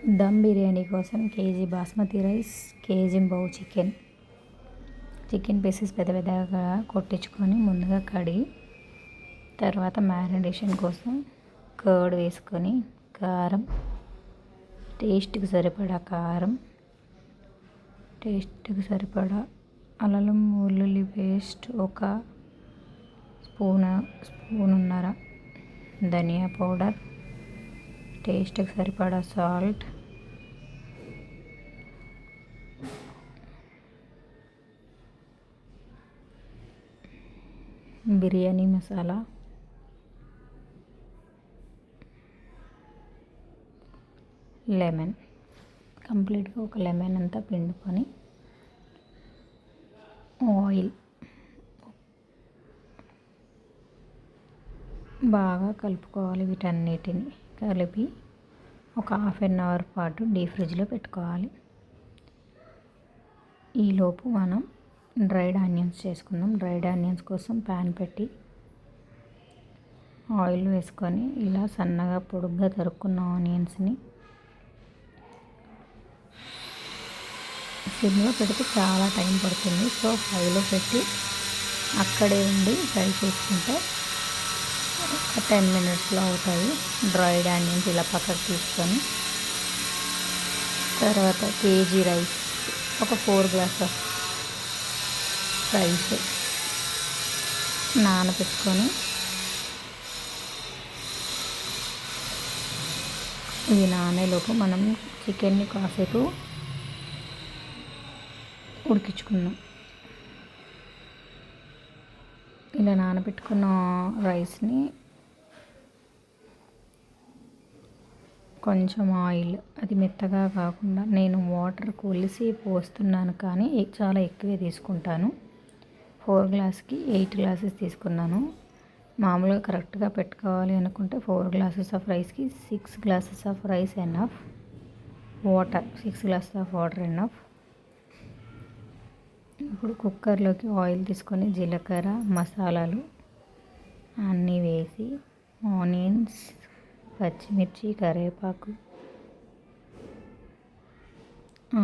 దమ్ బిర్యానీ కోసం KG basmati rice, KG బౌ chicken pieces పెద్ద పెద్దగా కొట్టించుకొని ముందుగా కడిగి, తర్వాత మ్యారినేషన్ కోసం కర్డ్ వేసుకొని కారం, టేస్ట్కి సరిపడా కారం, టేస్ట్కి సరిపడా అల్లం వెల్లుల్లి పేస్ట్ ఒక స్పూనున్నర, ధనియా పౌడర్, టేస్ట్కి సరిపడా సాల్ట్, బిర్యానీ మసాలా, లెమన్, కంప్లీట్గా ఒక లెమన్ అంతా పిండుకొని, ఆయిల్ బాగా కలుపుకోవాలి. వీటన్నిటిని కలిపి ఒక ½ పాటు డీప్ ఫ్రిడ్జ్లో పెట్టుకోవాలి. ఈలోపు మనం డ్రైడ్ ఆనియన్స్ చేసుకుందాం. డ్రైడ్ ఆనియన్స్ కోసం ప్యాన్ పెట్టి ఆయిల్ వేసుకొని ఇలా సన్నగా పొడుగ్గా తరుక్కున్న ఆనియన్స్ని సిమ్లో పెడితే చాలా టైం పడుతుంది. సో హైలో పెట్టి అక్కడే ఉండి ఫ్రై చేసుకుంటే ఒక 10 మినిట్స్లో అవుతాయి. డ్రైడ్ ఆనియన్స్ ఇలా పక్కకు తీసుకొని, తర్వాత కేజీ రైస్, ఒక 4 గ్లాసెస్ రైస్ నానబెట్టుకొని, ఇది నానేలోపు మనం చికెన్ని కాసేపు ఉడికించుకుందాం. ఇలా నానబెట్టుకున్న రైస్ని కొంచెం ఆయిల్, అది మెత్తగా కాకుండా, నేను వాటర్ కొలిసి పోస్తున్నాను కానీ చాలా ఎక్కువే తీసుకుంటాను. 4 గ్లాస్కి 8 గ్లాసెస్ తీసుకున్నాను. మామూలుగా కరెక్ట్గా పెట్టుకోవాలి అనుకుంటే 4 గ్లాసెస్ ఆఫ్ రైస్కి 6 glasses of rice enough, water 6 glasses of water enough. ఇప్పుడు కుక్కర్లోకి ఆయిల్ తీసుకొని జీలకర్ర, మసాలాలు అన్నీ వేసి, ఆనియన్స్, పచ్చిమిర్చి, కరివేపాకు,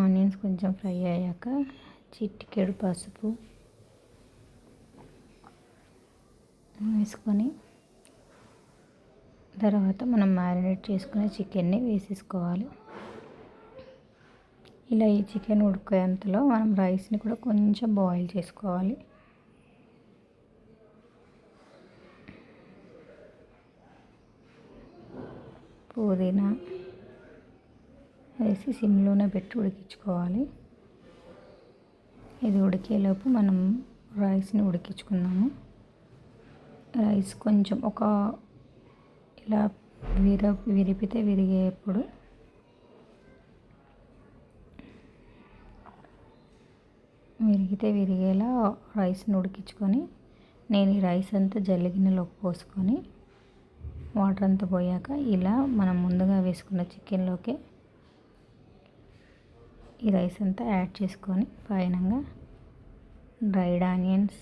ఆనియన్స్ కొంచెం ఫ్రై అయ్యాక చిటికెడు పసుపు వేసుకొని, తర్వాత మనం మ్యారినేట్ చేసుకునే చికెన్ని వేసేసుకోవాలి. ఇలా ఈ చికెన్ ఉడికేంతలో మనం రైస్ని కూడా కొంచెం బాయిల్ చేసుకోవాలి. పుదీనా వేసి సిమ్లోనే పెట్టి ఉడికించుకోవాలి. ఇది ఉడికేలోపు మనం రైస్ని ఉడికించుకుందాము. రైస్ కొంచెం ఒక ఇలా విరిపితే విరిగేప్పుడు విరిగేలా రైస్ని ఉడికించుకొని, నేను ఈ రైస్ అంతా జల్లిగిన్నెలోకి పోసుకొని, వాటర్ అంతా పోయాక ఇలా మనం ముందుగా వేసుకున్న చికెన్లోకి ఈ రైస్ అంతా యాడ్ చేసుకొని, పైనంగా డ్రైడ్ ఆనియన్స్,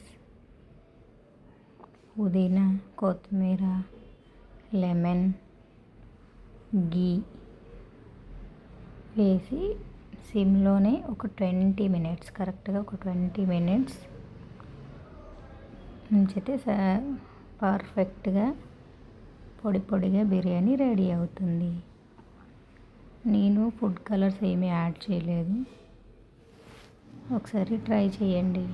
పుదీనా, కొత్తిమీర, లెమన్, గీ వేసి సిమ్లోనే ఒక 20 మినిట్స్, కరెక్ట్గా ఒక 20 మినిట్స్ ఉంచితే పర్ఫెక్ట్గా పొడిగా బిర్యానీ రెడీ అవుతుంది. నేను ఫుడ్ కలర్స్ ఏమీ యాడ్ చేయలేదు. ఒకసారి ట్రై చేయండి.